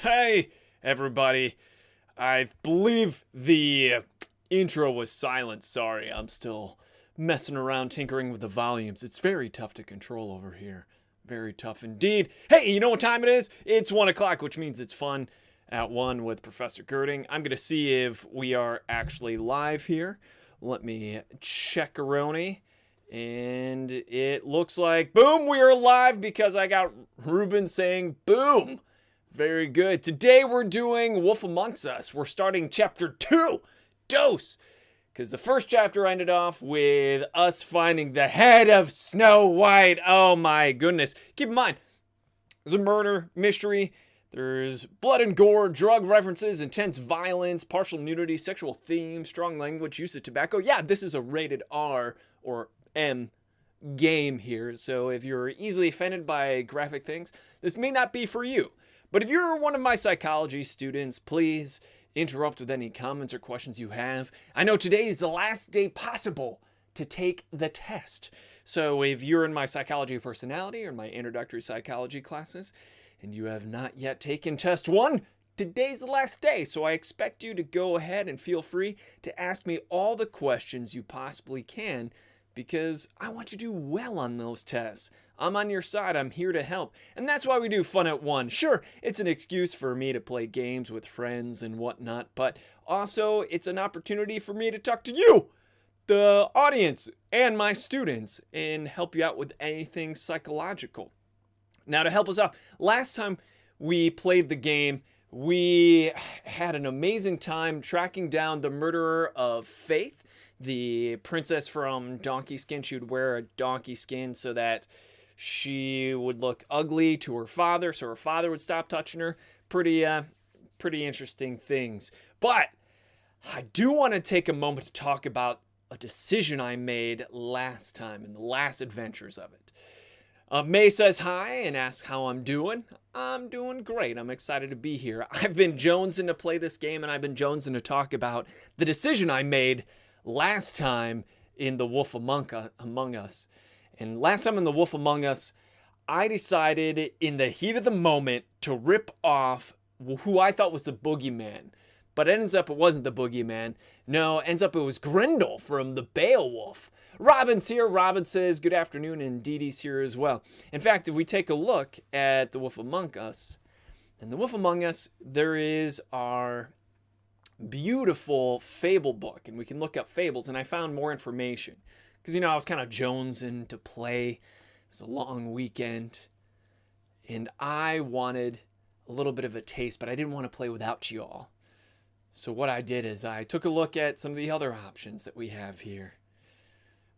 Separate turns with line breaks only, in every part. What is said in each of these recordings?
Hey, everybody. I believe the intro was silent. Sorry, I'm still messing around tinkering with the volumes. It's very tough to control over here. Very tough indeed. Hey, you know what time it is? It's 1 o'clock, which means it's fun at 1 with Professor Gerding. I'm going to see if we are actually live here. Let me check-a-roni. And it looks like, boom, we are live because I got Ruben saying boom. Very good. Today we're doing Wolf Amongst Us. We're starting chapter 2, Dose. Because the first chapter ended off with us finding the head of Snow White. Oh my goodness. Keep in mind, there's a murder, mystery, there's blood and gore, drug references, intense violence, partial nudity, sexual themes, strong language, use of tobacco. Yeah, this is a rated R or M game here. So if you're easily offended by graphic things, this may not be for you. But if you're one of my psychology students, please interrupt with any comments or questions you have. I know today is the last day possible to take the test. So if you're in my psychology of personality or my introductory psychology classes, and you have not yet taken test 1, today's the last day. So I expect you to go ahead and feel free to ask me all the questions you possibly can, because I want you to do well on those tests. I'm on your side. I'm here to help. And that's why we do Fun at 1. Sure, it's an excuse for me to play games with friends and whatnot, but also it's an opportunity for me to talk to you, the audience, and my students, and help you out with anything psychological. Now, to help us out, last time we played the game, we had an amazing time tracking down the murderer of Faith, the princess from Donkey Skin. She would wear a donkey skin so that she would look ugly to her father, so her father would stop touching her. Pretty interesting things. But I do want to take a moment to talk about a decision I made last time in the last adventures of it. May says hi and asks how I'm doing. I'm doing great. I'm excited to be here. I've been jonesing to play this game, and I've been jonesing to talk about the decision I made last time in the Wolf Among Us. And last time in the Wolf Among Us, I decided in the heat of the moment to rip off who I thought was the boogeyman. But it ends up it wasn't the boogeyman. No, it ends up it was Grendel from the Beowulf. Robin's here. Robin says good afternoon, and Dee Dee's here as well. In fact, if we take a look at the Wolf Among Us, in the Wolf Among Us, there is our beautiful fable book, and we can look up fables, and I found more information because I was kind of jonesing to play. It was a long weekend and I wanted a little bit of a taste, but I didn't want to play without you all. So what I did is I took a look at some of the other options that we have here.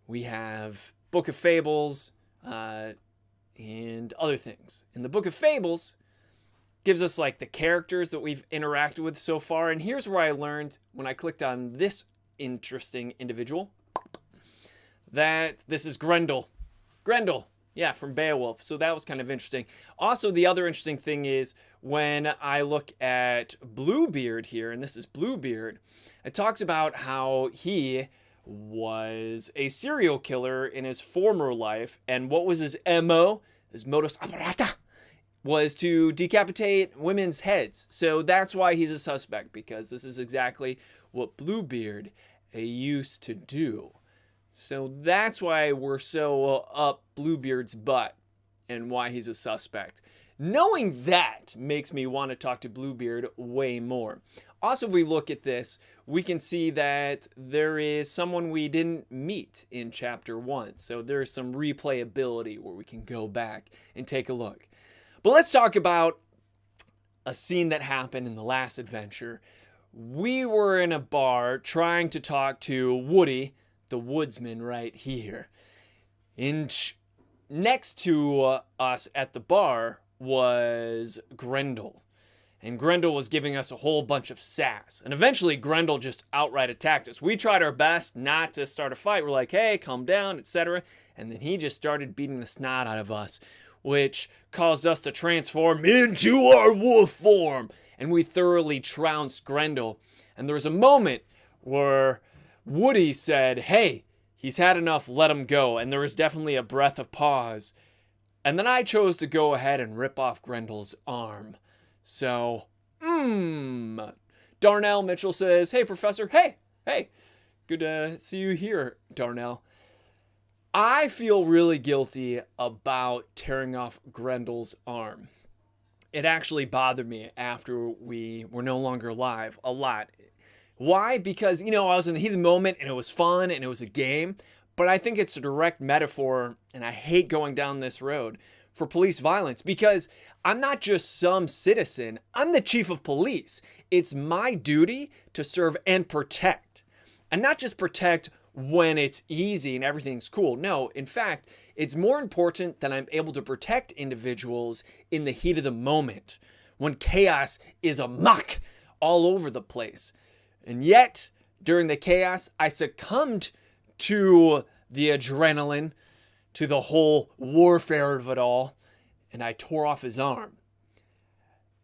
We have Book of Fables and other things. And the Book of Fables gives us like the characters that we've interacted with so far. And here's where I learned when I clicked on this interesting individual that this is Grendel. Grendel, yeah, from Beowulf. So that was kind of interesting. Also, the other interesting thing is when I look at Bluebeard here, and this is Bluebeard, it talks about how he was a serial killer in his former life. And what was his MO? His modus operandi was to decapitate women's heads. So that's why he's a suspect, because this is exactly what Bluebeard used to do. So that's why we're so up Bluebeard's butt and why he's a suspect. Knowing that makes me want to talk to Bluebeard way more. Also, if we look at this, we can see that there is someone we didn't meet in chapter 1. So there's some replayability where we can go back and take a look. But let's talk about a scene that happened in the last adventure. We were in a bar trying to talk to Woody, the woodsman right here. And next to us at the bar was Grendel. And Grendel was giving us a whole bunch of sass. And eventually Grendel just outright attacked us. We tried our best not to start a fight. We're like, hey, calm down, etc. And then he just started beating the snot out of us, which caused us to transform into our wolf form. And we thoroughly trounced Grendel. And there was a moment where Woody said, hey, he's had enough, let him go. And there was definitely a breath of pause. And then I chose to go ahead and rip off Grendel's arm. So Darnell Mitchell says, hey, Professor. Hey. Good to see you here, Darnell. I feel really guilty about tearing off Grendel's arm. It actually bothered me after we were no longer alive a lot. Why? Because, I was in the heat of the moment and it was fun and it was a game, but I think it's a direct metaphor, and I hate going down this road, for police violence, because I'm not just some citizen, I'm the chief of police. It's my duty to serve and protect. And not just protect when it's easy and everything's cool. No, in fact, it's more important that I'm able to protect individuals in the heat of the moment, when chaos is amok all over the place. And yet, during the chaos, I succumbed to the adrenaline, to the whole warfare of it all, and I tore off his arm.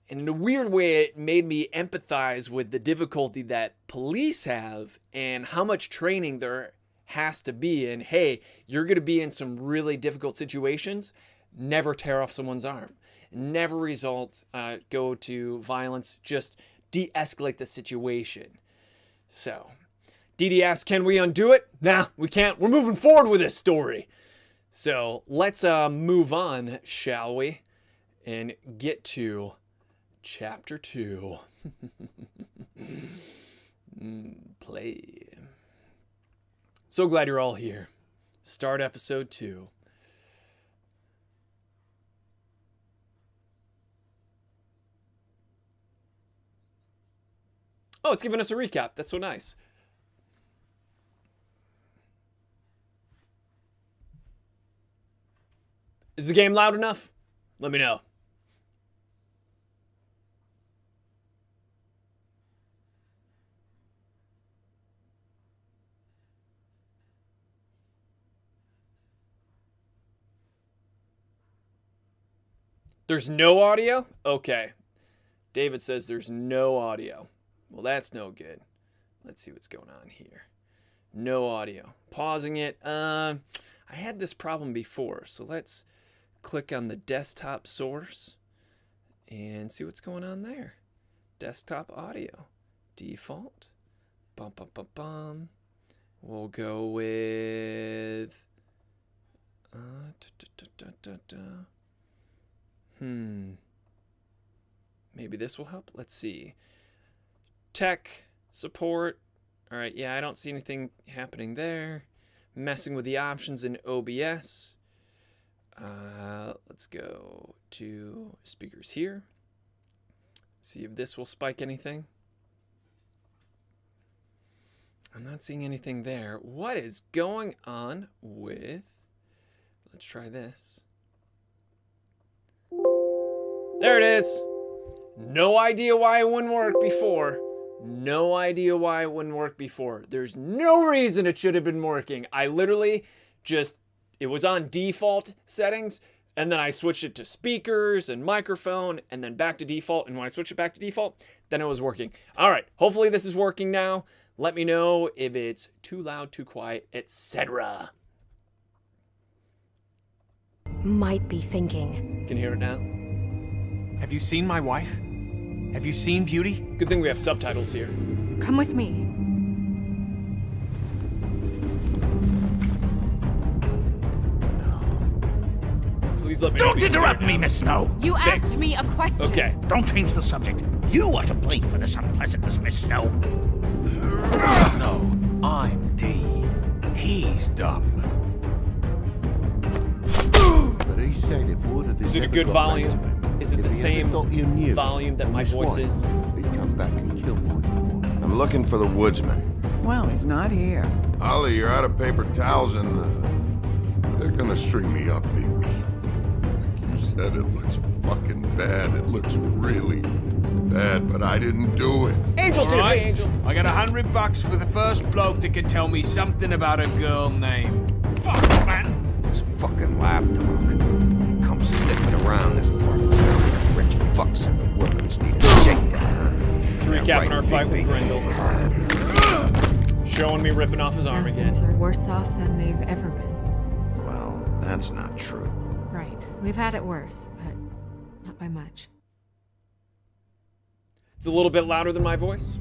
And in a weird way, it made me empathize with the difficulty that police have and how much training there has to be. And hey, you're going to be in some really difficult situations. Never tear off someone's arm. Never go to violence. Just de-escalate the situation. So, Dee asks, can we undo it? Nah, we can't. We're moving forward with this story. So, let's move on, shall we? And get to Chapter 2. Play. So glad you're all here. Start episode 2. Oh, it's giving us a recap. That's so nice. Is the game loud enough? Let me know. There's no audio? Okay. David says there's no audio. Well, that's no good. Let's see what's going on here. No audio. Pausing it. I had this problem before, so let's click on the desktop source and see what's going on there. Desktop audio. Default. Bum, bum, bum, bum. We'll go with... Maybe this will help. Let's see. Tech support. All right. Yeah, I don't see anything happening there. Messing with the options in OBS. Let's go to speakers here. See if this will spike anything. I'm not seeing anything there. What is going on with... Let's try this. There it is. No idea why it wouldn't work before. No idea why it wouldn't work before. There's no reason it should have been working. I literally just, it was on default settings, and then I switched it to speakers and microphone, and then back to default. And when I switched it back to default, then it was working. All right, hopefully this is working now. Let me know if it's too loud, too quiet, etc.
Might be thinking.
Can you hear it now?
Have you seen my wife? Have you seen Beauty?
Good thing we have subtitles here.
Come with me.
Please let me know.
Don't interrupt me, Miss Snow!
You asked me a question.
Okay.
Don't change the subject. You are to blame for this unpleasantness, Miss Snow.
No, I'm D. He's dumb.
But he said if word of this
Is it a
ever
good
got back
volume?
to him,
Is it
if
the
he ever
same
thought you knew
volume that
and
my
was
voice
right,
is?
he'd come back and kill my boy.
I'm looking for the woodsman.
Well, he's not here.
Ollie, you're out of paper towels and they're gonna string me up, baby. Like you said, it looks fucking bad. It looks really bad, but I didn't do it.
Angel's here.
All right.
Hey, Angel.
I got $100 for the first bloke that can tell me something about a girl name. Fuck, man!
This fucking lapdog. He comes sniffing around this part of town. Rich fucks and the women's need a shakedown.
It's recapping our fight with Grendel. Showing me ripping off his arm again.
Things are worse off than they've ever been.
Well, that's not true.
Right. We've had it worse, but not by much.
It's a little bit louder than my voice.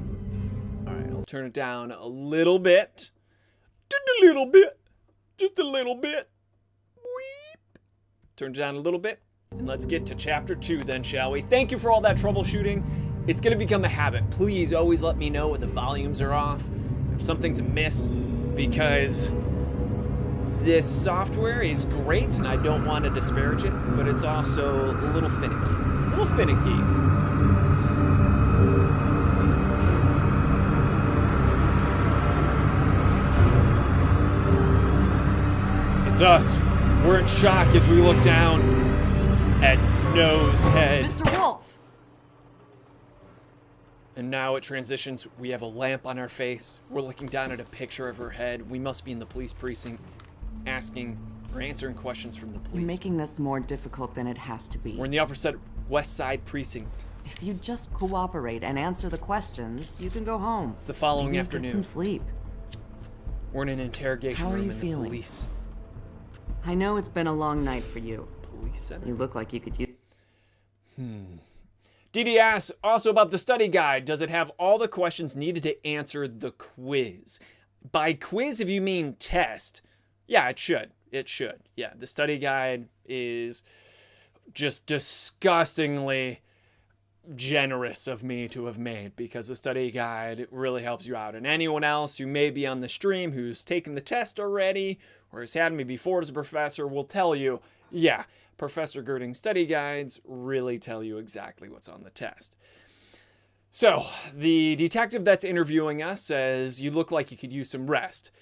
All right, I'll turn it down a little bit. Just a little bit. Just a little bit. Weep. Turn it down a little bit. And let's get to chapter 2 then, shall we? Thank you for all that troubleshooting. It's going to become a habit. Please always let me know when the volumes are off, if something's amiss, because this software is great and I don't want to disparage it, but it's also a little finicky. A little finicky. It's us. We're in shock as we look down at Snow's head.
Mr. Wolf!
And now it transitions. We have a lamp on our face. We're looking down at a picture of her head. We must be in the police precinct asking or answering questions from the police.
You're making this more difficult than it has to be.
We're in the West Side Precinct.
If you just cooperate and answer the questions, you can go home.
It's the following
Maybe
afternoon.
Get some sleep.
We're in an interrogation
How are
room
you
in
feeling?
the police.
I know it's been a long night for you.
Police center?
You look like you could use...
Dee Dee asks also about the study guide. Does it have all the questions needed to answer the quiz? By quiz, if you mean test, yeah, it should. It should. Yeah, the study guide is just disgustingly generous of me to have made, because the study guide really helps you out. And anyone else who may be on the stream who's taken the test already or has had me before as a professor will tell you, yeah, Professor Gerding study guides really tell you exactly what's on the test. So, the detective that's interviewing us says, you look like you could use some rest.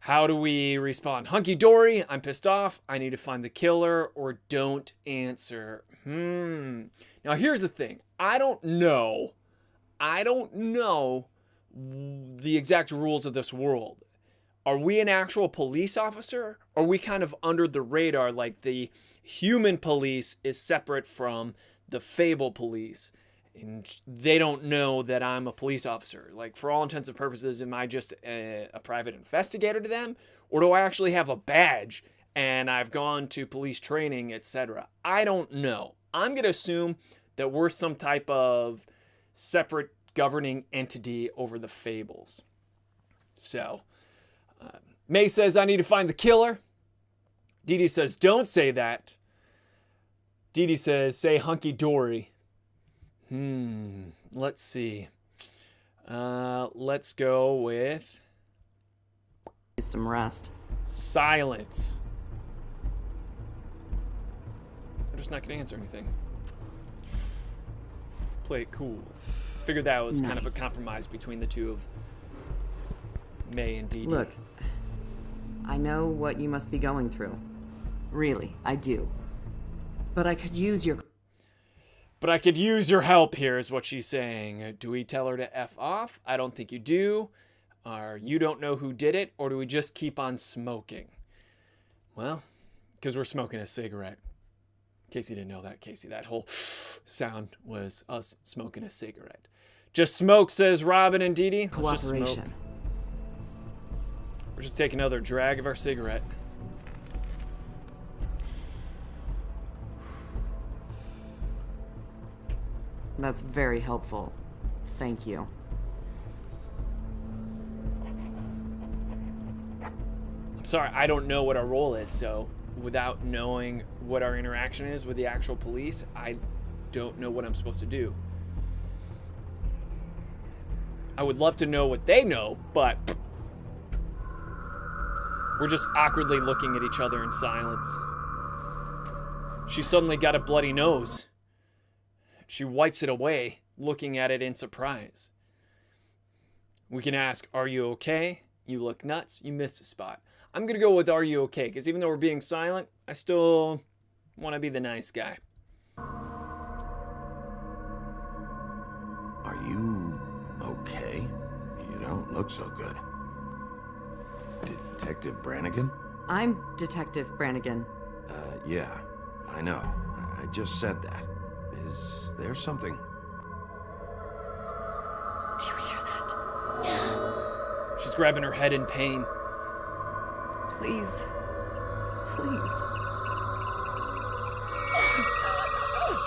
How do we respond? Hunky-dory, I'm pissed off, I need to find the killer, or don't answer. Now here's the thing. I don't know the exact rules of this world. Are we an actual police officer? Or are we kind of under the radar, like the human police is separate from the fable police? And they don't know that I'm a police officer. Like, for all intents and purposes, am I just a private investigator to them? Or do I actually have a badge and I've gone to police training, etc.? I don't know. I'm going to assume that we're some type of separate governing entity over the fables. So, May says, I need to find the killer. Dee Dee says, don't say that. Dee Dee says, say hunky-dory. Let's see. Let's go with
some rest.
silence. I'm just not going to answer anything. Play it cool. Figured that was kind of a compromise between the two of May and Dee Dee.
Look, I know what you must be going through. Really, I do. But I could use your...
But I could use your help here, is what she's saying. Do we tell her to F off? I don't think you do. Or you don't know who did it? Or do we just keep on smoking? Well, because we're smoking a cigarette. In case you didn't know that, Casey, that whole sound was us smoking a cigarette. Just smoke, says Robin and Dee Dee. Let's just smoke. We'll just take another drag of our cigarette.
That's very helpful. Thank you.
I'm sorry, I don't know what our role is, so without knowing what our interaction is with the actual police, I don't know what I'm supposed to do. I would love to know what they know, but we're just awkwardly looking at each other in silence. She suddenly got a bloody nose. She wipes it away, looking at it in surprise. We can ask, are you okay? You look nuts. You missed a spot. I'm going to go with, are you okay? Because even though we're being silent, I still want to be the nice guy.
Are you okay? You don't look so good. Detective Brannigan?
I'm Detective Brannigan.
Yeah, I know. I just said that. Is there something?
Do you hear that?
She's grabbing her head in pain.
Please. Please.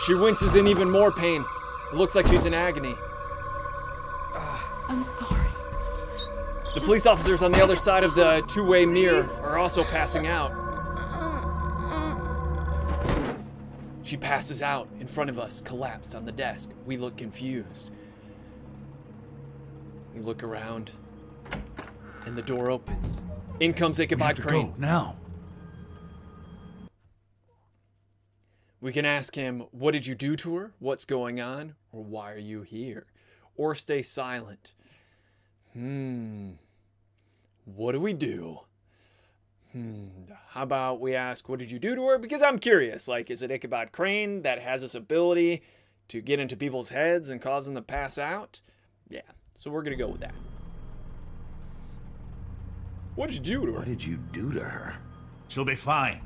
She winces in even more pain. It looks like she's in agony.
I'm sorry.
The police officers on the other side of the two-way mirror are also passing out. She passes out in front of us, collapsed on the desk. We look confused. We look around, and the door opens. In comes Ichabod Crane.
Go now.
We can ask him, what did you do to her? What's going on? Or why are you here? Or stay silent. What do we do? How about we ask, what did you do to her? Because I'm curious. Like, is it Ichabod Crane that has this ability to get into people's heads and cause them to pass out? Yeah, so we're going to go with that. What did you do to her?
What did you do to her?
She'll be fine.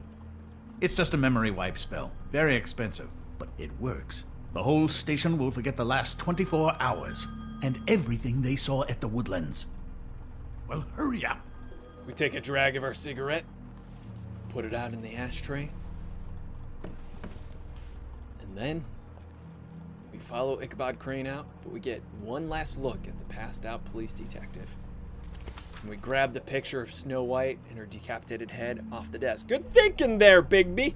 It's just a memory wipe spell. Very expensive, but it works. The whole station will forget the last 24 hours and everything they saw at the Woodlands. Well, hurry up.
We take a drag of our cigarette, put it out in the ashtray, and then we follow Ichabod Crane out, but we get one last look at the passed out police detective. And we grab the picture of Snow White and her decapitated head off the desk. Good thinking there, Bigby!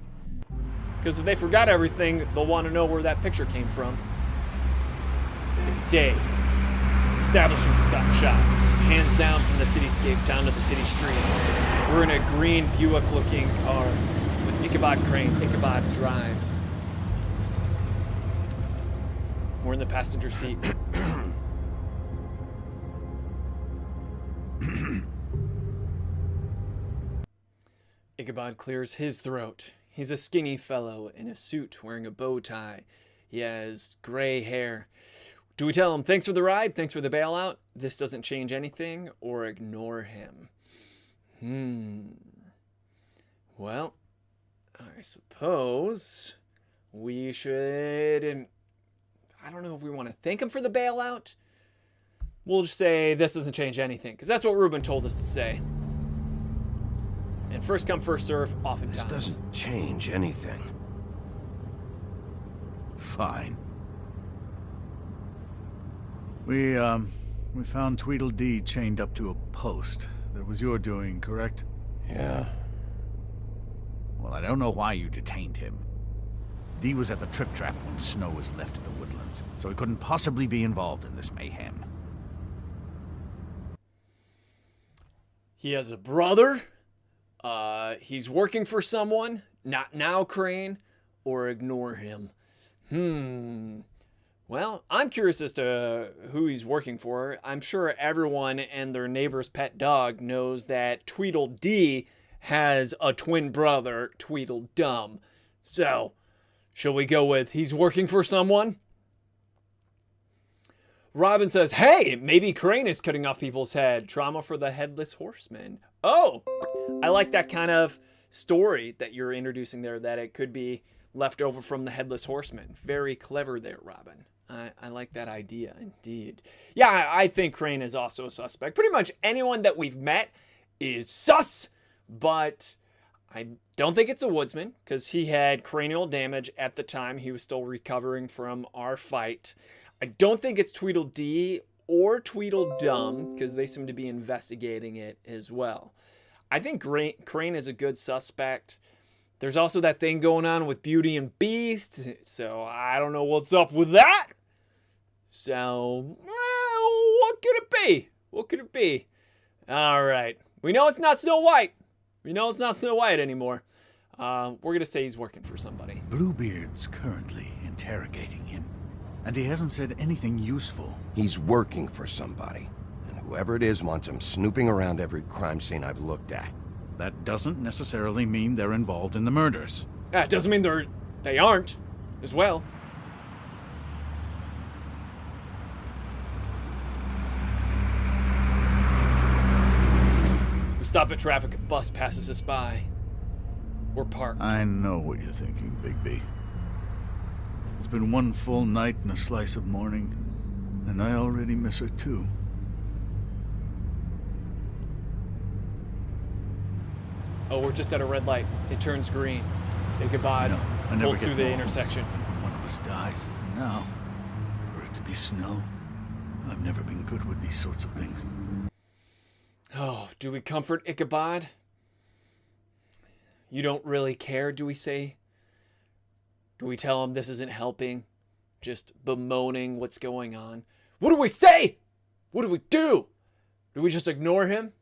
Because if they forgot everything, they'll want to know where that picture came from. It's day. Establishing the shot. Hands down from the cityscape down to the city street. We're in a green Buick-looking car with Ichabod Crane. Ichabod drives. We're in the passenger seat. Ichabod clears his throat. He's a skinny fellow in a suit wearing a bow tie. He has gray hair. Do we tell him, thanks for the ride, thanks for the bailout, this doesn't change anything, or ignore him? Well, I suppose we should... I don't know if we want to thank him for the bailout. We'll just say this doesn't change anything, because that's what Ruben told us to say. And first come, first serve, oftentimes.
This doesn't change anything.
Fine. We found Tweedledee chained up to a post. That was your doing, correct?
Yeah.
Well, I don't know why you detained him. Dee was at the Trip Trap when Snow was left at the Woodlands, so he couldn't possibly be involved in this mayhem.
He has a brother. He's working for someone. Not now, Crane. Or ignore him. Well, I'm curious as to who he's working for. I'm sure everyone and their neighbor's pet dog knows that Tweedledee has a twin brother, Tweedledum. So, shall we go with he's working for someone? Robin says, hey, maybe Crane is cutting off people's head. Trauma for the Headless Horseman. Oh, I like that kind of story that you're introducing there, that it could be left over from the Headless Horseman. Very clever there, Robin. I like that idea, indeed. Yeah, I think Crane is also a suspect. Pretty much anyone that we've met is sus, but I don't think it's a woodsman, because he had cranial damage at the time. He was still recovering from our fight. I don't think it's Tweedledee or Tweedledum, because they seem to be investigating it as well. I think Crane is a good suspect. There's also that thing going on with Beauty and Beast, so I don't know what's up with that. So, well, what could it be? What could it be? All right. We know it's not Snow White. We know it's not Snow White anymore. We're going to say he's working for somebody.
Bluebeard's currently interrogating him, and he hasn't said anything useful.
He's working for somebody, and whoever it is wants him snooping around every crime scene I've looked at.
That doesn't necessarily mean they're involved in the murders.
Yeah, it doesn't mean they aren't, as well. We stop at traffic, a bus passes us by. We're parked.
I know what you're thinking, Bigby. It's been one full night and a slice of morning, and I already miss her too.
Oh, we're just at a red light. It turns green. Ichabod pulls through the intersection.
When one of us dies. And now, for it to be Snow, I've never been good with these sorts of things.
Oh, do we comfort Ichabod? You don't really care, do we say? Do we tell him this isn't helping? Just bemoaning what's going on? What do we say? What do we do? Do we just ignore him?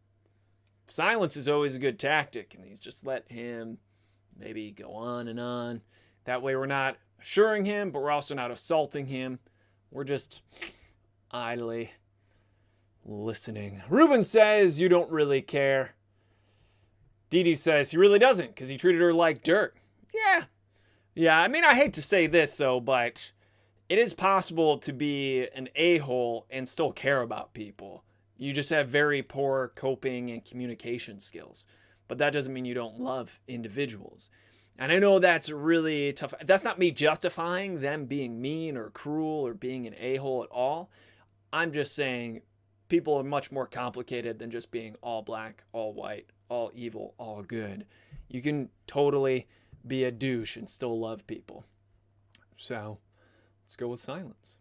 Silence is always a good tactic, and he's just let him maybe go on and on. That way we're not assuring him, but we're also not assaulting him. We're just idly listening. Ruben says you don't really care. Dee Dee says he really doesn't because he treated her like dirt. Yeah, I mean, I hate to say this, though, but it is possible to be an a-hole and still care about people. You just have very poor coping and communication skills. But that doesn't mean you don't love individuals. And I know that's really tough. That's not me justifying them being mean or cruel or being an a-hole at all. I'm just saying people are much more complicated than just being all black, all white, all evil, all good. You can totally be a douche and still love people. So, let's go with silence.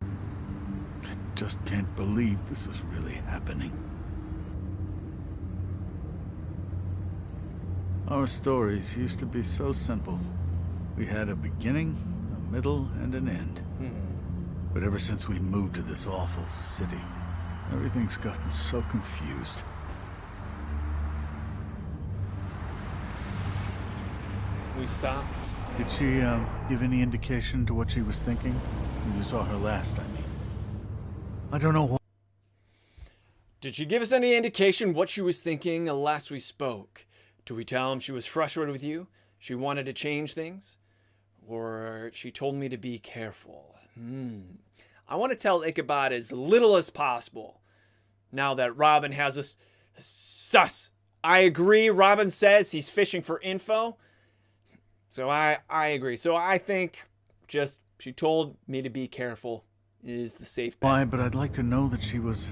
I just can't believe this is really happening. Our stories used to be so simple. We had a beginning, a middle, and an end. But ever since we moved to this awful city, everything's gotten so confused.
We stop.
Did she give any indication to what she was thinking? When you saw her last, I mean. I don't know what.
Did she give us any indication what she was thinking last we spoke? Do we tell him she was frustrated with you? She wanted to change things? Or she told me to be careful? I want to tell Ichabod as little as possible. Now that Robin has us sus. I agree. Robin says he's fishing for info. So I agree. So I think just she told me to be careful is the safe bet.
Why, but I'd like to know that she was,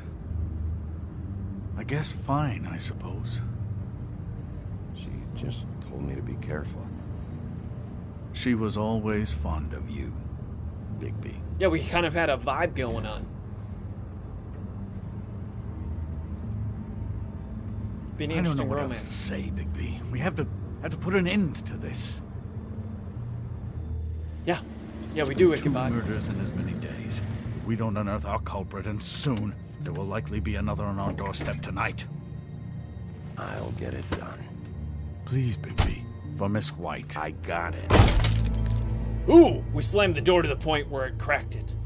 I guess, fine, I suppose.
She just told me to be careful.
She was always fond of you, Bigby.
Yeah, we kind of had a vibe going on. Be an
I don't know
interesting
what
romance.
else to say, Bigby. We have to put an end to this.
Yeah, we do,
2
Ichabod.
murders in as many days. If we don't unearth our culprit, and soon, there will likely be another on our doorstep tonight.
I'll get it done.
Please, Bigby, for Miss White.
I got it.
Ooh, we slammed the door to the point where it cracked it.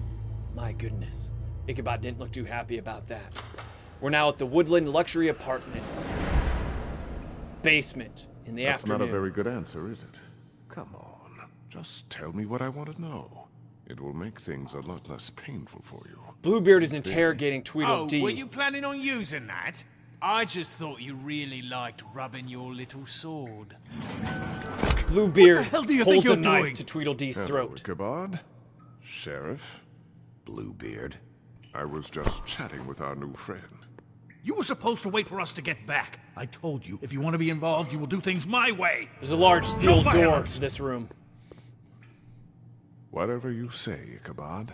My goodness. Ichabod didn't look too happy about that. We're now at the Woodland Luxury Apartments. Basement in the afternoon.
That's not a very good answer, is it? Come on. Just tell me what I want to know. It will make things a lot less painful for you.
Bluebeard is interrogating Tweedledee.
Were you planning on using that? I just thought you really liked rubbing your little sword.
Bluebeard
hell do you
holds
think you're
a knife
doing?
to Tweedledee's
Hello,
throat.
Ichabod. Sheriff.
Bluebeard.
I was just chatting with our new friend.
You were supposed to wait for us to get back. I told you, if you want to be involved, you will do things my way.
There's a large steel
No
door
violence.
to this room.
Whatever you say, Ichabod.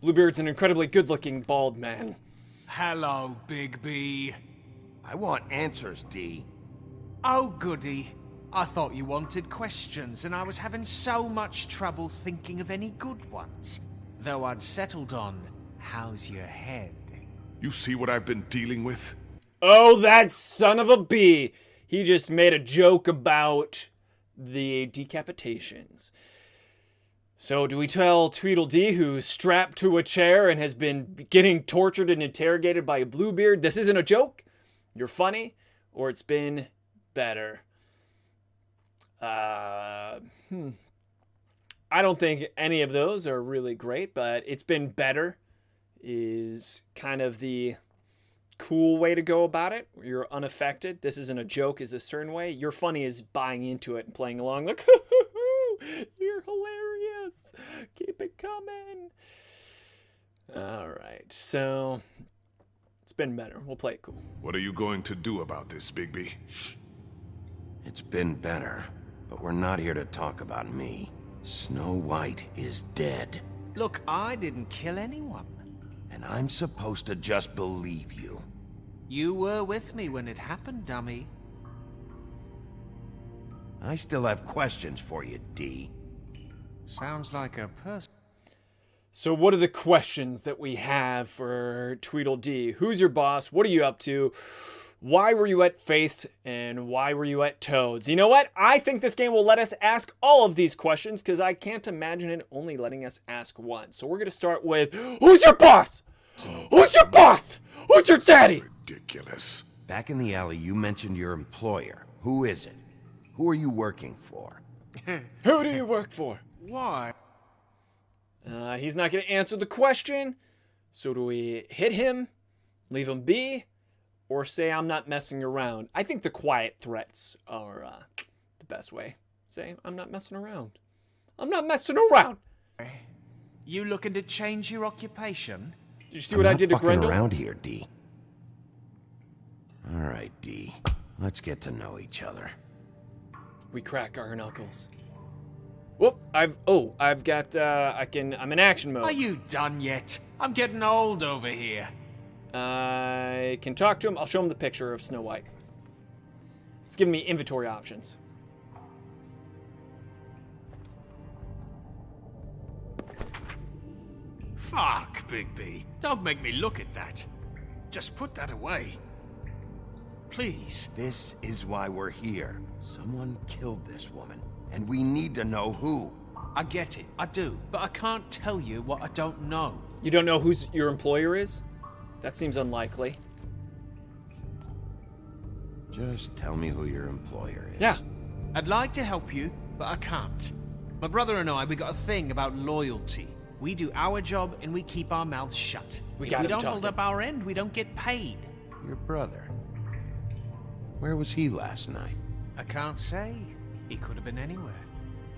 Bluebeard's an incredibly good-looking bald man.
Hello, Big B.
I want answers, D.
Oh, goody. I thought you wanted questions, and I was having so much trouble thinking of any good ones. Though I'd settled on, how's your head?
You see what I've been dealing with?
Oh, that son of a bee! He just made a joke about the decapitations. So do we tell Tweedledee, who's strapped to a chair and has been getting tortured and interrogated by Bluebeard, this isn't a joke? You're funny? Or it's been better? I don't think any of those are really great, but it's been better is kind of the cool way to go about it. You're unaffected. This isn't a joke, is a certain way. You're funny is buying into it and playing along like, you're hilarious. Keep it coming. All right, so it's been better. We'll play it cool.
What are you going to do about this, Bigby?
It's been better, but we're not here to talk about me. Snow White is dead.
Look, I didn't kill anyone.
And I'm supposed to just believe you.
You were with me when it happened, dummy.
I still have questions for you, D.
Sounds like a person.
So what are the questions that we have for Tweedledee? Who's your boss? What are you up to? Why were you at Faith's? And why were you at Toad's? You know what? I think this game will let us ask all of these questions because I can't imagine it only letting us ask one. So we're going to start with, who's your boss? Who's your boss? Who's your daddy?
Ridiculous.
Back in the alley, you mentioned your employer. Who is it? Who are you working for?
Who do you work for?
Why?
He's not going to answer the question. So do we hit him, leave him be, or say I'm not messing around? I think the quiet threats are the best way. Say, I'm not messing around. I'm not messing around.
You looking to change your occupation?
Did you see what I did to Grendel?
Around here, D. All right, D. Let's get to know each other.
We crack our knuckles. Whoop! I'm in action mode.
Are you done yet? I'm getting old over here.
I can talk to him. I'll show him the picture of Snow White. It's giving me inventory options.
Fuck, Bigby. Don't make me look at that. Just put that away. Please.
This is why we're here. Someone killed this woman, and we need to know who.
I get it, I do, but I can't tell you what I don't know.
You don't know who your employer is? That seems unlikely.
Just tell me who your employer is.
Yeah.
I'd like to help you, but I can't. My brother and I, we got a thing about loyalty. We do our job and we keep our mouths shut.
We
If
got
we
him
don't
talking.
hold up our end, we don't get paid.
Your brother. Where was he last night?
I can't say. He could have been anywhere.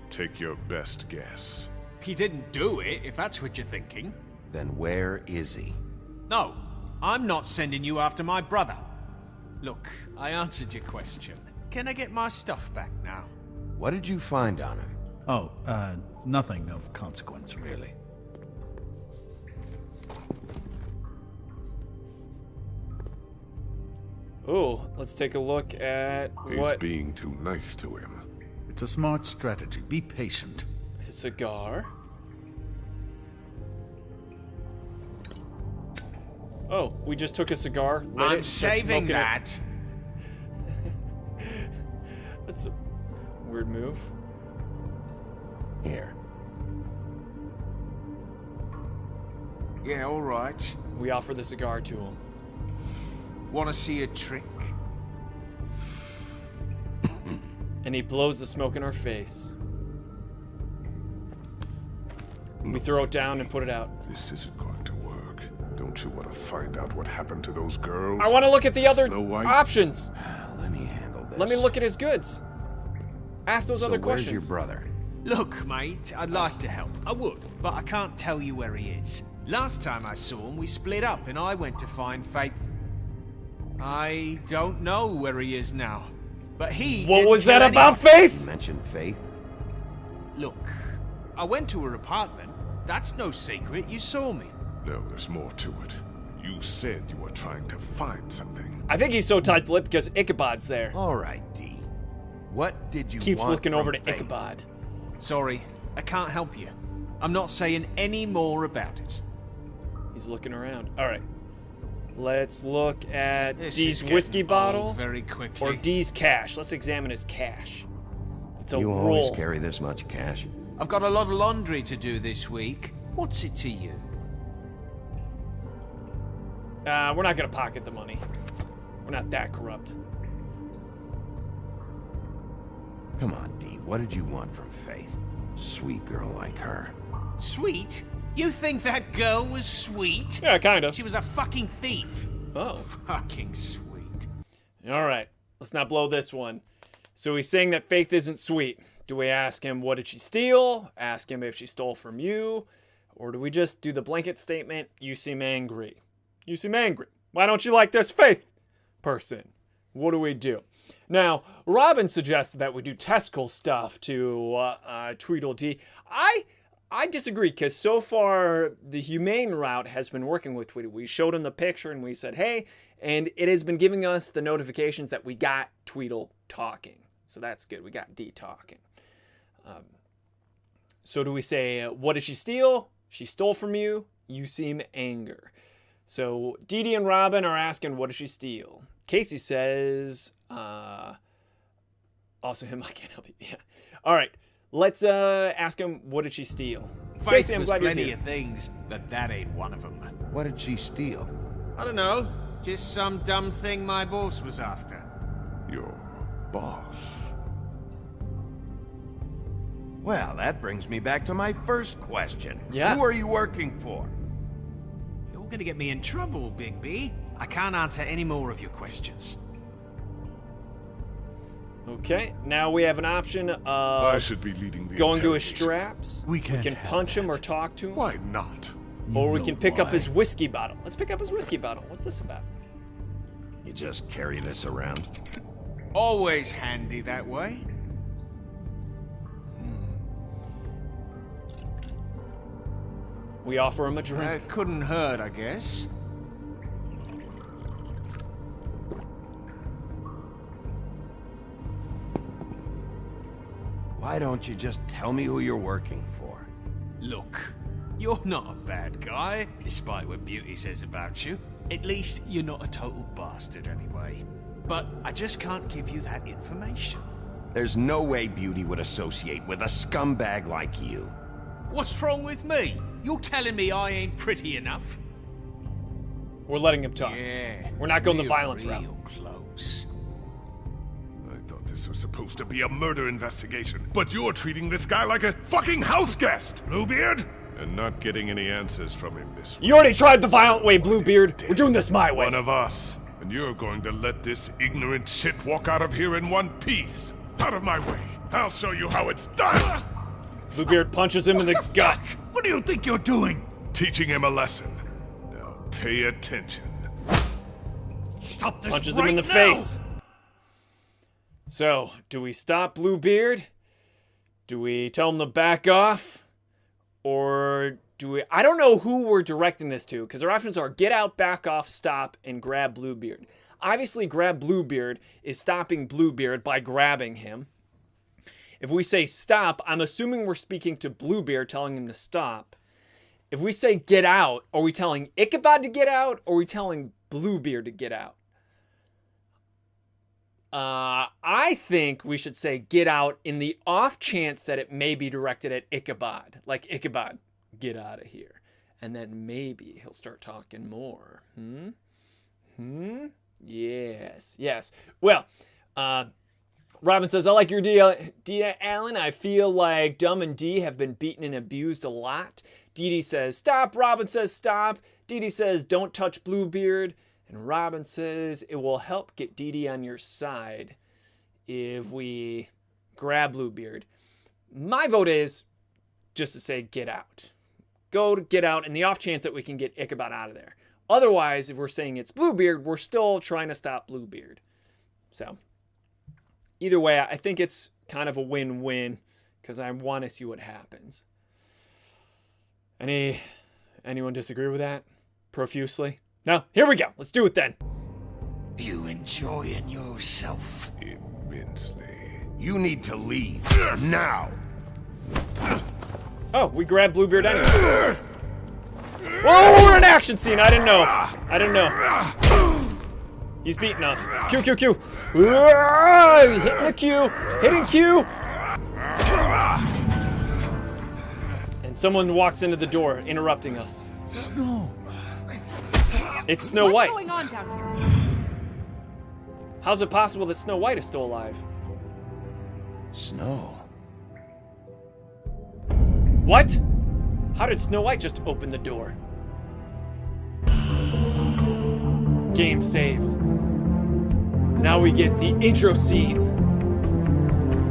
Take your best guess.
He didn't do it, if that's what you're thinking.
Then where is he?
No, I'm not sending you after my brother. Look, I answered your question. Can I get my stuff back now?
What did you find on him?
Oh, nothing of consequence, really.
Oh, let's take a look at
He's being too nice to him.
It's a smart strategy. Be patient.
his cigar. Oh, we just took a cigar, lit
I'm
it,
saving
smoking it.
that.
That's a weird move.
Here.
Yeah, all right.
We offer the cigar to him.
Want to see a trick?
And he blows the smoke in our face. We throw it down and put it out.
This isn't going to work. Don't you want to find out what happened to those girls?
I want to look at the other
Snow White?
options.
Let me handle this.
Let me look at his goods. Ask those other
Where's
questions.
your brother?
Look, mate, I'd like to help. I would, but I can't tell you where he is. Last time I saw him, we split up and I went to find Faith. I don't know where he is now. But he
What
didn't
was
kill
that about
anyone.
Faith?
You mentioned Faith?
Look, I went to her apartment. That's no secret. You saw me.
No, there's more to it. You said you were trying to find something.
I think he's so tight-lipped because Ichabod's there.
All right, D. What did you
Keeps
want
looking
from
over to
Faith?
Ichabod.
Sorry, I can't help you. I'm not saying any more about it.
He's looking around. All right. Let's look at
This
Dee's
is getting
whiskey
old
bottle
very quickly.
or Dee's cash. Let's examine his cash. It's a
You always
roll.
carry this much cash?
I've got a lot of laundry to do this week. What's it to you?
We're not gonna pocket the money. We're not that corrupt.
Come on, D. What did you want from Faith? Sweet girl like her.
Sweet? You think that girl was sweet?
Yeah, kind of.
She was a fucking thief.
Oh.
Fucking sweet.
All right. Let's not blow this one. So he's saying that Faith isn't sweet. Do we ask him, what did she steal? Ask him if she stole from you? Or do we just do the blanket statement, you seem angry? You seem angry. Why don't you like this Faith person? What do we do? Now, Robin suggested that we do testicle stuff to Tweedledee. I disagree, because so far the humane route has been working with Tweedle. We showed him the picture and we said, hey, and it has been giving us the notifications that we got Tweedle talking. So that's good. We got D talking. So do we say, what did she steal? She stole from you. You seem anger. So Dee Dee and Robin are asking, what did she steal? Casey says, also him, I can't help you. Yeah. All right. Let's ask him, what did she steal?
Faith,
Casey, I'm
there's
glad you're
plenty
here.
of things, but that ain't one of them.
What did she steal?
I don't know. Just some dumb thing my boss was after.
Your boss.
Well, that brings me back to my first question.
Yeah.
Who are you working for?
You're gonna get me in trouble, Bigby. I can't answer any more of your questions.
Okay, now we have an option of
I should be leading the
going to his
interrogation.
straps.
We can't
can
have
punch him
that.
or talk to him.
Why not?
Or we
know
can pick up
why.
his whiskey bottle. Let's pick up his whiskey bottle. What's this about?
You just carry this around.
Always handy that way.
We offer him a drink.
Couldn't hurt, I guess.
Why don't you just tell me who you're working for?
Look, you're not a bad guy, despite what Beauty says about you. At least, you're not a total bastard anyway. But I just can't give you that information.
There's no way Beauty would associate with a scumbag like you.
What's wrong with me? You're telling me I ain't pretty enough?
We're letting him talk.
Yeah.
We're not going the
real,
violence
real
route.
close.
I thought this was supposed to be a murder investigation, but you're treating this guy like a fucking house guest, Bluebeard! And not getting any answers from him this way.
You already tried the violent way, Bluebeard. We're doing this my way.
One of us. And you're going to let this ignorant shit walk out of here in one piece. Out of my way. I'll show you how it's done!
Bluebeard punches him in the gut.
What do you think you're doing?
Teaching him a lesson. Now pay attention.
Stop this
Punches him
right
in the
now.
face. So, do we stop Bluebeard? Do we tell him to back off? Or do we... I don't know who we're directing this to, because our options are get out, back off, stop, and grab Bluebeard. Obviously, grab Bluebeard is stopping Bluebeard by grabbing him. If we say stop, I'm assuming we're speaking to Bluebeard, telling him to stop. If we say get out, are we telling Ichabod to get out, or are we telling Bluebeard to get out? I think we should say get out in the off chance that it may be directed at Ichabod. Like, Ichabod, get out of here. And then maybe he'll start talking more. Yes. Well, Robin says, I like your idea, Alan. I feel like Dumb and Dee have been beaten and abused a lot. Dee Dee says, stop. Robin says, stop. Dee Dee says, don't touch Bluebeard. And Robin says, it will help get Dee Dee on your side if we grab Bluebeard. My vote is just to say get out. Go to get out in the off chance that we can get Ichabod out of there. Otherwise, if we're saying it's Bluebeard, we're still trying to stop Bluebeard. So, either way, I think it's kind of a win-win because I want to see what happens. Anyone disagree with that? Profusely? No? Here we go. Let's do it then.
You enjoying yourself?
Immensely.
You need to leave. Now!
Oh, we grabbed Bluebeard anyway. Whoa, we're in an action scene. I didn't know. He's beating us. Q. Hitting the Q. Hitting Q. And someone walks into the door, interrupting us.
Snow.
It's Snow White.
What's going on down here?
How's it possible that Snow White is still alive?
Snow.
What? How did Snow White just open the door? Game saved. Now we get the intro scene.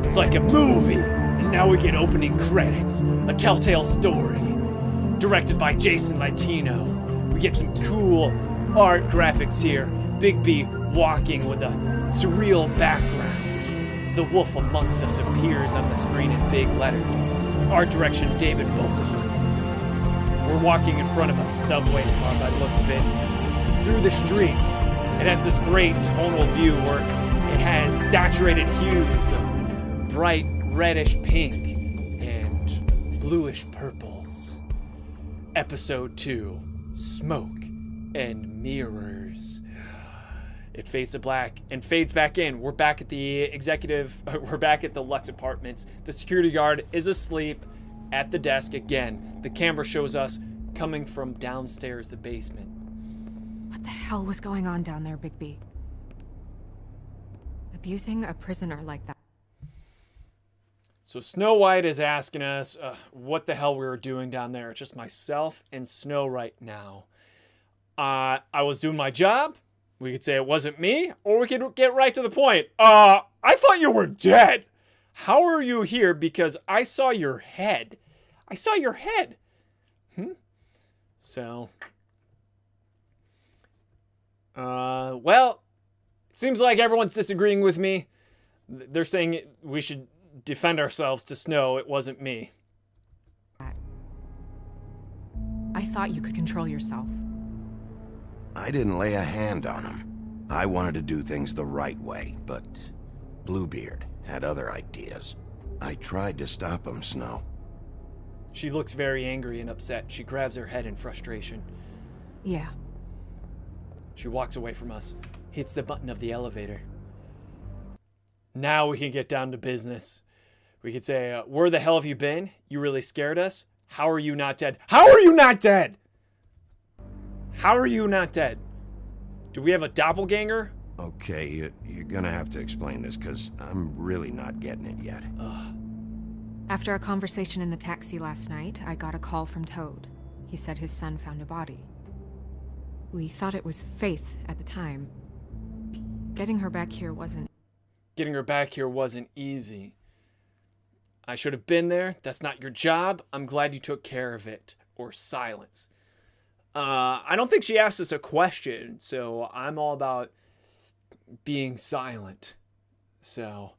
It's like a movie. And now we get opening credits. A telltale story. Directed by Jason Latino. We get some cool art graphics here. Bigby walking with a surreal background. The wolf amongst us appears on the screen in big letters. art direction, David Volker. We're walking in front of a subway car by the looks of it, through the streets. It has this great tonal view where it has saturated hues of bright reddish pink and bluish purples. Episode 2, Smoke and Mirrors. It fades to black and fades back in. We're back at the we're back at the Lux Apartments. The security guard is asleep at the desk again. The camera shows us coming from downstairs, the basement.
What the hell was going on down there, Bigby? Abusing a prisoner like that.
So Snow White is asking us what the hell we were doing down there. It's just myself and Snow right now. I was doing my job. We could say it wasn't me, or we could get right to the point. I thought you were dead. How are you here? Because I saw your head. I saw your head. So, well, seems like everyone's disagreeing with me. They're saying we should defend ourselves to Snow. It wasn't me.
I thought you could control yourself.
I didn't lay a hand on him. I wanted to do things the right way, but Bluebeard had other ideas. I tried to stop him, Snow.
She looks very angry and upset. She grabs her head in frustration.
Yeah.
She walks away from us, hits the button of the elevator. Now we can get down to business. We could say, where the hell have you been? You really scared us? How are you not dead? How are you not dead? How are you not dead? Do we have a doppelganger?
Okay, you're gonna have to explain this, because I'm really not getting it yet.
After a conversation in the taxi last night, I got a call from Toad. He said his son found a body. We thought it was Faith at the time. Getting her back here wasn't...
Getting her back here wasn't easy. I should have been there. That's not your job. I'm glad you took care of it. Or silence. I don't think she asked us a question, so I'm all about being silent. So...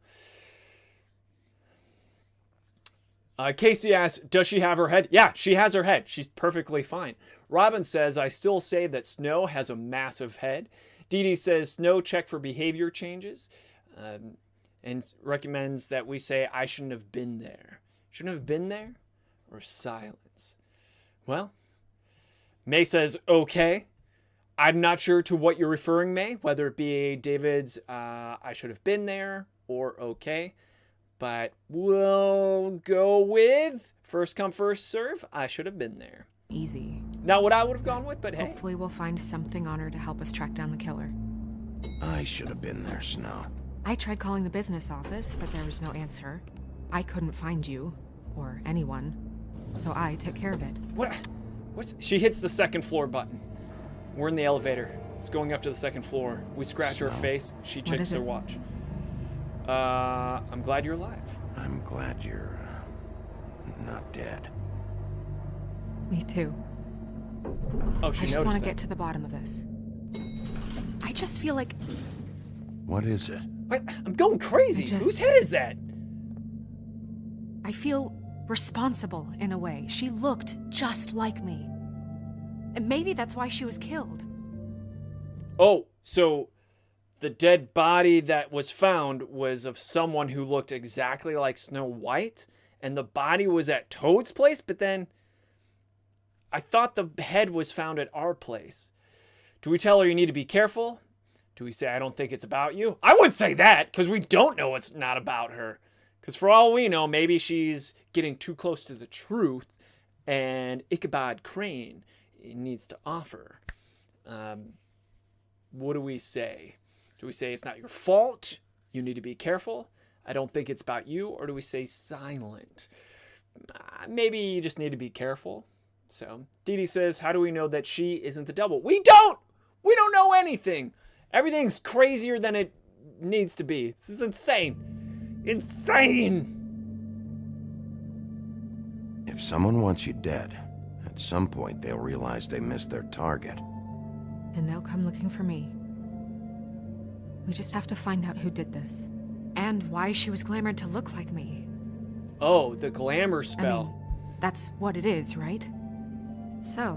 Casey asks, does she have her head? Yeah, she has her head. She's perfectly fine. Robin says, I still say that Snow has a massive head. Dee Dee says, Snow, check for behavior changes. And recommends that we say, I shouldn't have been there. Shouldn't have been there? Or silence? Well, May says, okay. I'm not sure to what you're referring, May, whether it be David's I should have been there or okay. But we'll go with first come, first serve. I should have been there.
Easy.
Not what I would have gone with, but hey.
Hopefully we'll find something on her to help us track down the killer.
I should have been there, Snow.
I tried calling the business office, but there was no answer. I couldn't find you, or anyone, so I took care of it.
What's... She hits the second floor button. We're in the elevator. It's going up to the second floor. We scratch her face. She checks her watch. I'm glad you're alive.
I'm glad you're not dead.
Me too.
Oh, she noticed
I just want to
that.
get to the bottom of this. I just feel like...
What is it?
What? I'm going crazy. Whose head is that?
I feel responsible in a way. She looked just like me. And maybe that's why she was killed.
Oh, so the dead body that was found was of someone who looked exactly like Snow White, and the body was at Toad's place, but then I thought the head was found at our place. Do we tell her you need to be careful? Do we say, I don't think it's about you? I wouldn't say that, because we don't know it's not about her. Because for all we know, maybe she's getting too close to the truth, and Ichabod Crane needs to offer. What do we say? Do we say it's not your fault? You need to be careful. I don't think it's about you. Or do we say silent? Maybe you just need to be careful. So Dee Dee says, how do we know that she isn't the double? We don't! We don't know anything. Everything's crazier than it needs to be. This is insane. Insane!
If someone wants you dead, at some point they'll realize they missed their target.
And they'll come looking for me. We just have to find out who did this. And why she was glamored to look like me.
Oh, the glamour
I
spell.
mean, that's what it is, right? So,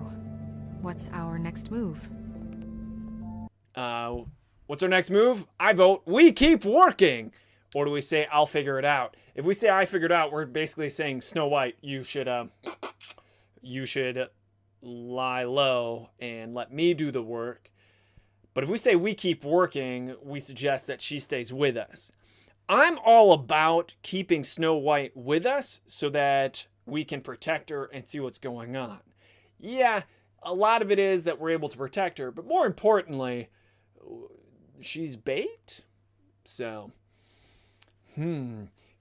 what's our next move?
What's our next move? I vote we keep working. Or do we say I'll figure it out? If we say I figured it out, we're basically saying Snow White, you should lie low and let me do the work. But if we say we keep working, we suggest that she stays with us. I'm all about keeping Snow White with us so that we can protect her and see what's going on. Yeah, a lot of it is that we're able to protect her, but more importantly, she's bait. So,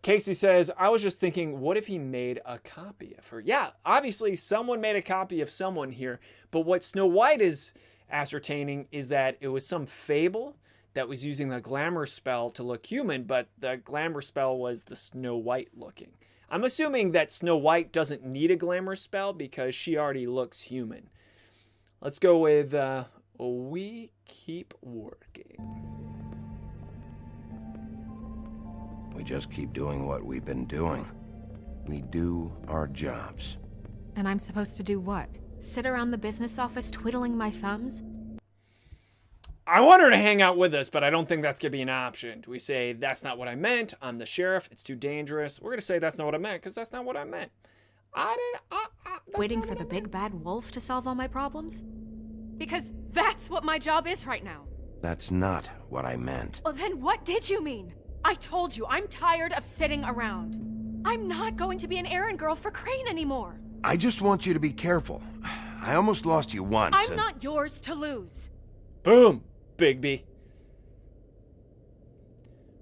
Casey says, I was just thinking, what if he made a copy of her? Yeah, obviously someone made a copy of someone here, but what Snow White is ascertaining is that it was some fable that was using the glamour spell to look human, but the glamour spell was the Snow White looking. I'm assuming that Snow White doesn't need a glamour spell because she already looks human. Let's go with we keep working.
We just keep doing what we've been doing. We do our jobs.
And I'm supposed to do what? Sit around the business office twiddling my thumbs?
I want her to hang out with us, but I don't think that's going to be an option. Do we say, that's not what I meant, I'm the sheriff, it's too dangerous? We're going to say that's not what I meant, because that's not what I meant.
Waiting for the big bad wolf to solve all my problems? Because that's what my job is right now.
That's not what I meant.
Well, then what did you mean? I told you, I'm tired of sitting around. I'm not going to be an errand girl for Crane anymore.
I just want you to be careful. I almost lost you once.
I'm not yours to lose.
Boom, Bigby.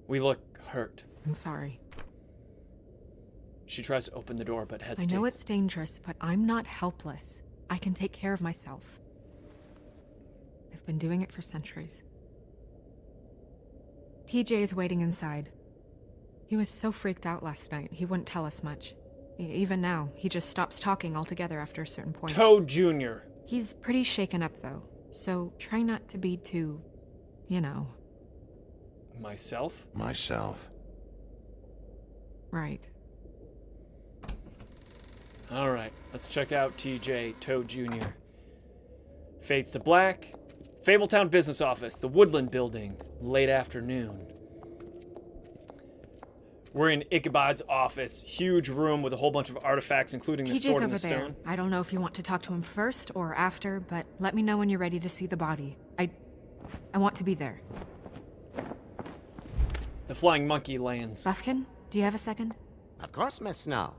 We look hurt.
I'm sorry.
She tries to open the door, but hesitates.
I know it's dangerous, but I'm not helpless. I can take care of myself. I've been doing it for centuries. TJ is waiting inside. He was so freaked out last night, he wouldn't tell us much. Even now, he just stops talking altogether after a certain point.
Toad Jr.
He's pretty shaken up, though, so try not to be too, you know.
Myself?
Myself.
Right.
All right, let's check out TJ, Toad Jr. Fades to black. Fabletown Business Office, the Woodland Building, late afternoon. We're in Ichabod's office, huge room with a whole bunch of artifacts, including the
TJ's
sword and
over
the
there.
stone.
I don't know if you want to talk to him first or after, but let me know when you're ready to see the body. I want to be there.
The flying monkey lands.
Buffkin, do you have a second?
Of course, Miss Snow.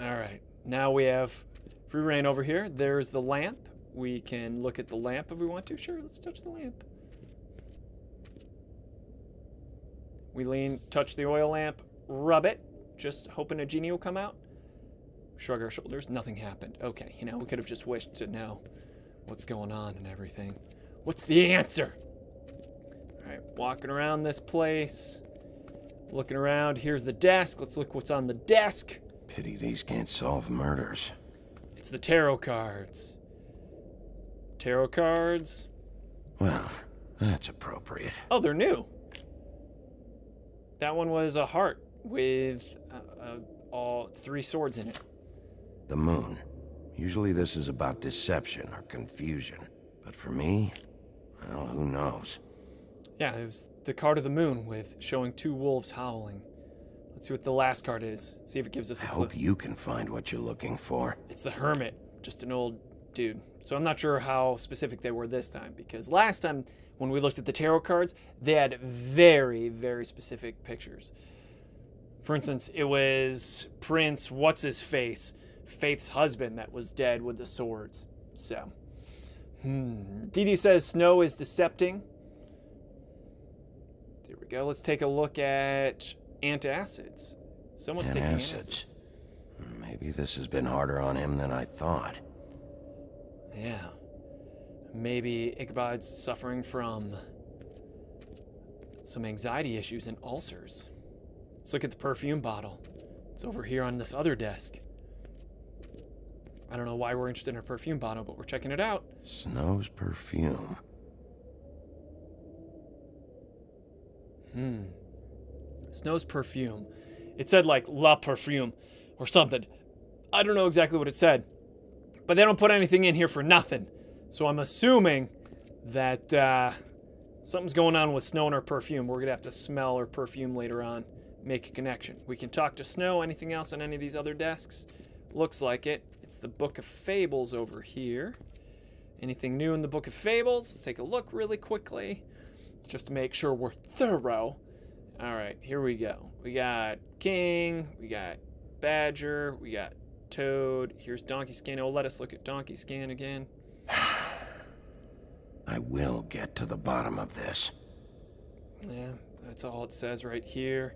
All right, now we have free reign over here. There's the lamp. We can look at the lamp if we want to. Sure, let's touch the lamp. We touch the oil lamp, rub it, just hoping a genie will come out. Shrug our shoulders, nothing happened. Okay, we could have just wished to know what's going on and everything. What's the answer? All right, walking around this place, looking around. Here's the desk. Let's look what's on the desk.
Pity these can't solve murders.
It's the tarot cards. Tarot cards.
Well, that's appropriate.
Oh, they're new. That one was a heart with all 3 swords in it.
The moon. Usually this is about deception or confusion. But for me, well, who knows?
Yeah, it was the card of the moon with showing 2 wolves howling. Let's see what the last card is. See if it gives us a
I
clue.
hope you can find what you're looking for.
It's the hermit, just an old dude. So I'm not sure how specific they were this time, because last time when we looked at the tarot cards, they had very, very specific pictures. For instance, it was Prince What's-His-Face, Faith's husband, that was dead with the swords. So, Dee Dee says snow is decepting. There we go. Let's take a look at antacids. Someone's taking antacids.
Maybe this has been harder on him than I thought.
Yeah. Maybe Ichabod's suffering from some anxiety issues and ulcers. Let's look at the perfume bottle. It's over here on this other desk. I don't know why we're interested in a perfume bottle, but we're checking it out.
Snow's perfume.
Snow's perfume. It said like La Perfume or something. I don't know exactly what it said. But they don't put anything in here for nothing. So I'm assuming that something's going on with Snow and her perfume. We're going to have to smell her perfume later on. Make a connection. We can talk to Snow. Anything else on any of these other desks? Looks like it. It's the Book of Fables over here. Anything new in the Book of Fables? Let's take a look really quickly. Just to make sure we're thorough. Alright, here we go. We got King. We got Badger. We got Toad. Here's Donkey Skin. Oh, let us look at Donkey Skin again.
I will get to the bottom of this.
Yeah, that's all it says right here.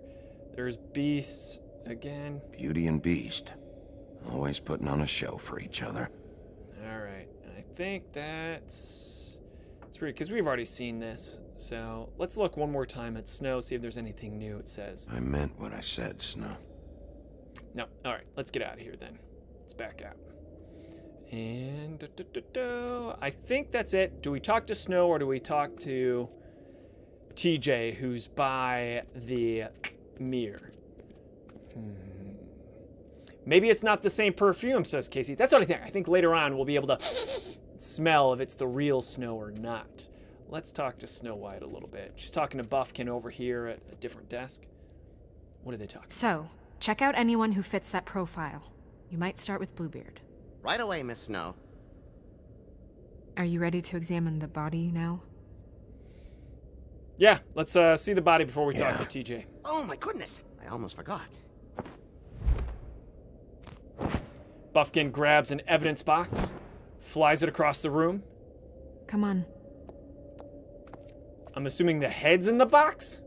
There's Beasts again.
Beauty and Beast. Always putting on a show for each other.
Alright, I think that's pretty, because we've already seen this. So let's look one more time at Snow, see if there's anything new it says.
I meant what I said, Snow.
No, alright, let's get out of here then. Let's back out. And I think that's it. Do we talk to Snow or do we talk to TJ, who's by the mirror? Maybe it's not the same perfume, says Casey. That's what I think. I think later on we'll be able to smell if it's the real Snow or not. Let's talk to Snow White a little bit. She's talking to Buffkin over here at a different desk. What are they talking about?
So, check out anyone who fits that profile. You might start with Bluebeard.
Right away, Miss Snow.
Are you ready to examine the body now?
Yeah, let's see the body before we talk to TJ.
Oh my goodness, I almost forgot.
Buffkin grabs an evidence box, flies it across the room.
Come on.
I'm assuming the head's in the box?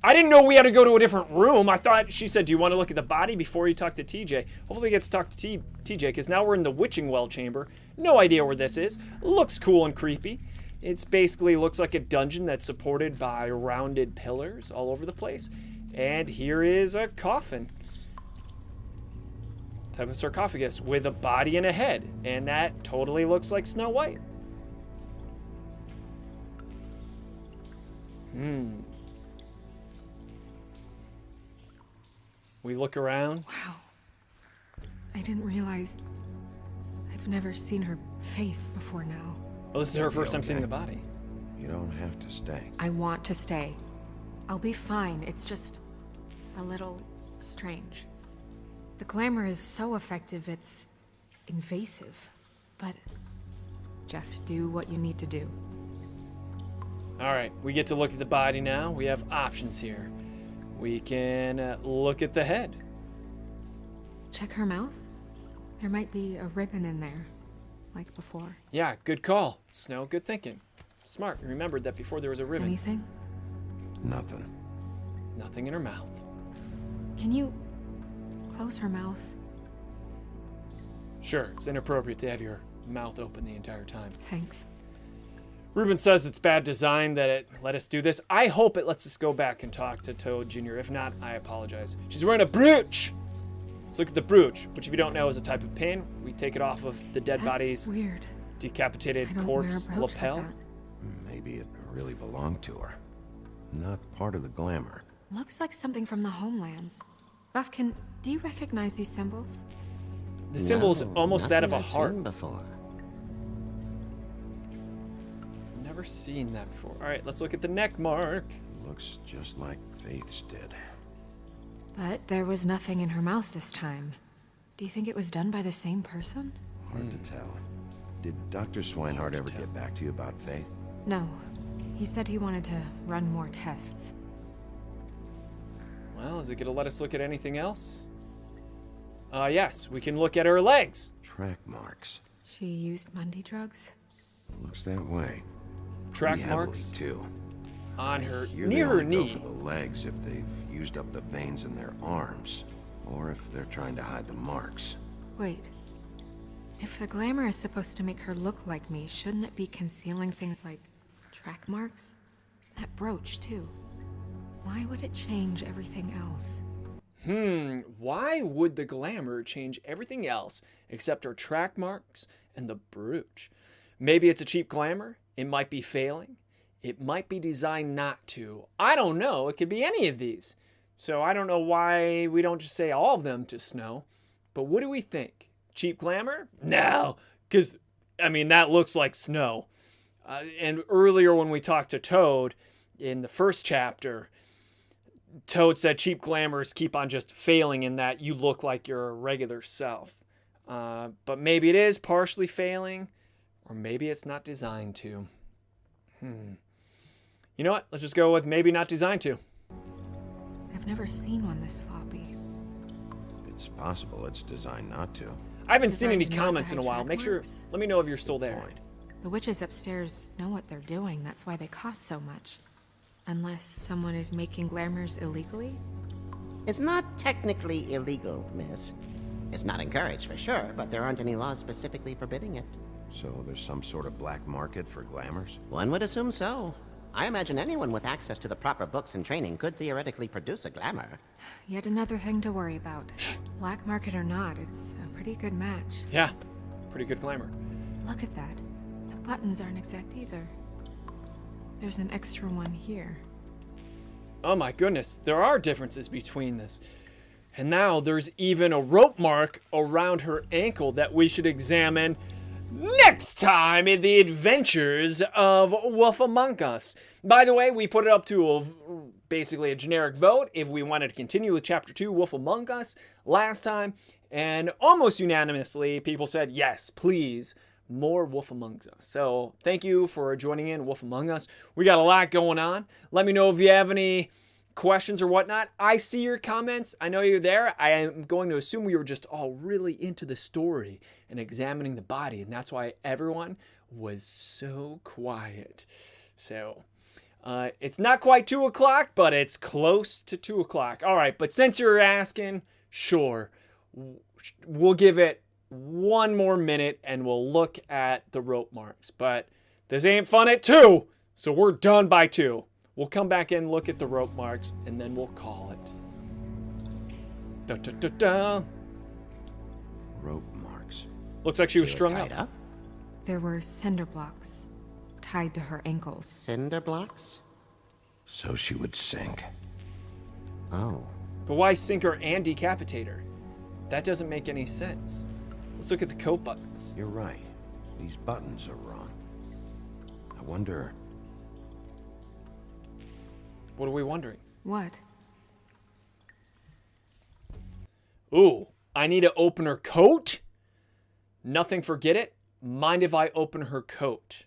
I didn't know we had to go to a different room. I thought she said, do you want to look at the body before you talk to TJ? Hopefully he gets to talk to TJ, because now we're in the Witching Well chamber. No idea where this is. Looks cool and creepy. It's basically looks like a dungeon that's supported by rounded pillars all over the place. And here is a coffin. Type of sarcophagus with a body and a head. And that totally looks like Snow White. We look around.
Wow. I didn't realize... I've never seen her face before now.
Well, this is her first time seeing the body.
You don't have to stay.
I want to stay. I'll be fine. It's just a little strange. The glamour is so effective, it's invasive. But just do what you need to do.
All right, we get to look at the body now. We have options here. We can look at the head.
Check her mouth. There might be a ribbon in there, like before.
Yeah, good call. Snow, good thinking. Smart. Remembered that before there was a ribbon.
Anything?
Nothing.
Nothing in her mouth.
Can you close her mouth?
Sure, it's inappropriate to have your mouth open the entire time.
Thanks.
Ruben says it's bad design that it let us do this. I hope it lets us go back and talk to Toad Jr. If not, I apologize. She's wearing a brooch! Let's look at the brooch, which if you don't know is a type of pin. We take it off of the dead body's
weird.
decapitated
I don't
corpse
wear a brooch
lapel.
like that.
Maybe it really belonged to her. Not part of the glamour.
Looks like something from the homelands. Buffkin, do you recognize these symbols?
The symbol's
No,
almost that of a
nothing I've
heart.
seen before.
Never seen that before. All right, let's look at the neck mark.
Looks just like Faith's did.
But there was nothing in her mouth this time. Do you think it was done by the same person?
Hard to tell. Did Dr. Swinehart ever get back to you about Faith?
No. He said he wanted to run more tests.
Well, is it going to let us look at anything else? Yes, we can look at her legs.
Track marks.
She used Mundy drugs?
Looks that way.
Track
Pretty heavily,
marks
too.
on her,
Here
near
they
her
only go
knee.
for the legs if they've used up the veins in their arms, or if they're trying to hide the marks.
Wait. If the glamour is supposed to make her look like me, shouldn't it be concealing things like track marks? That brooch, too. Why would it change everything else?
Why would the glamour change everything else except her track marks and the brooch? Maybe it's a cheap glamour. It might be failing. it might be designed not to. I don't know. It could be any of these. So I don't know why we don't just say all of them to Snow. But what do we think? Cheap glamour? No. Because, I mean, that looks like Snow. And earlier when we talked to Toad in the first chapter, Toad said cheap glamours keep on just failing in that you look like your regular self. But maybe it is partially failing, or maybe it's not designed to. You know what? Let's just go with maybe not designed to.
I've never seen one this sloppy.
It's possible it's designed not to.
I haven't seen any
Designed not to
comments in a
hide
while.
track
Make sure,
marks.
let me know if you're still there.
The witches upstairs know what they're doing. That's why they cost so much. Unless someone is making glamours illegally?
It's not technically illegal, miss. It's not encouraged for sure, but there aren't any laws specifically forbidding it.
So there's some sort of black market for glamours?
One would assume so. I imagine anyone with access to the proper books and training could theoretically produce a glamour.
Yet another thing to worry about. Black market or not, it's a pretty good match.
Yeah, pretty good glamour.
Look at that. The buttons aren't exact either. There's an extra one here.
Oh my goodness, there are differences between this. And now there's even a rope mark around her ankle that we should examine next time in the adventures of Wolf Among Us. By the way, we put it up to basically a generic vote if we wanted to continue with Chapter 2, Wolf Among Us, last time. And almost unanimously, people said, yes, please, more Wolf Among Us. So thank you for joining in Wolf Among Us. We got a lot going on. Let me know if you have any questions or whatnot. I see your comments. I know you're there. I am going to assume we were just all really into the story and examining the body, and that's why everyone was so quiet. So it's not quite 2 o'clock, but it's close to 2 o'clock. All right, but since you're asking, sure, we'll give it one more minute and we'll look at the rope marks. But this ain't fun at 2, so we're done by 2. We'll come back in, look at the rope marks, and then we'll call it. Da, da, da, da.
Rope marks.
Looks like she was strung
tied
up.
There were cinder blocks tied to her ankles.
Cinder blocks?
So she would sink.
Oh.
But why sink her and decapitate her? That doesn't make any sense. Let's look at the coat buttons.
You're right. These buttons are wrong. I wonder...
What are we wondering?
What?
Ooh, I need to open her coat? Nothing, forget it. Mind if I open her coat?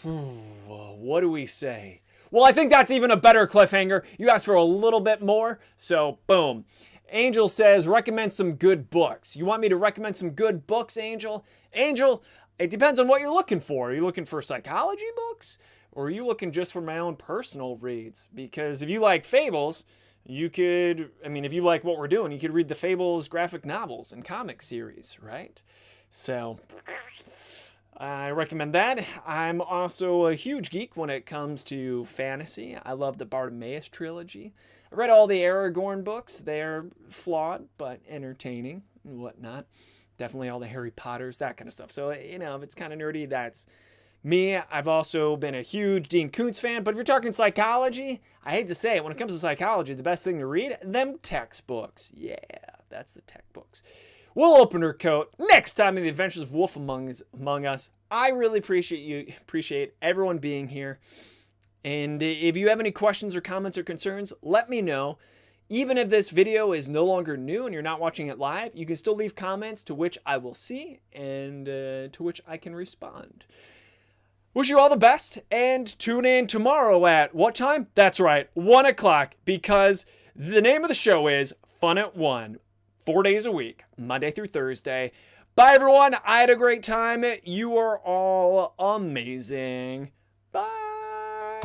What do we say? Well, I think that's even a better cliffhanger. You asked for a little bit more, so boom. Angel says, recommend some good books. You want me to recommend some good books, Angel? Angel, it depends on what you're looking for. Are you looking for psychology books? Or are you looking just for my own personal reads? Because if you like Fables, you could, if you like what we're doing, you could read the Fables graphic novels and comic series, right? So I recommend that. I'm also a huge geek when it comes to fantasy. I love the Bartimaeus trilogy. I read all the Aragorn books. They're flawed, but entertaining and whatnot. Definitely all the Harry Potters, that kind of stuff. So, if it's kind of nerdy, that's me. I've also been a huge Dean Koontz fan, but if you're talking psychology, I hate to say it, when it comes to psychology, the best thing to read, them textbooks. Yeah, that's the tech books. We'll open her coat next time in the Adventures of Wolf Among Us. I really appreciate everyone being here. And if you have any questions or comments or concerns, let me know. Even if this video is no longer new and you're not watching it live, you can still leave comments to which I will see and to which I can respond. Wish you all the best, and tune in tomorrow at what time? That's right, 1 o'clock, because the name of the show is Fun at 1, 4 days a week, Monday through Thursday. Bye, everyone. I had a great time. You are all amazing. Bye.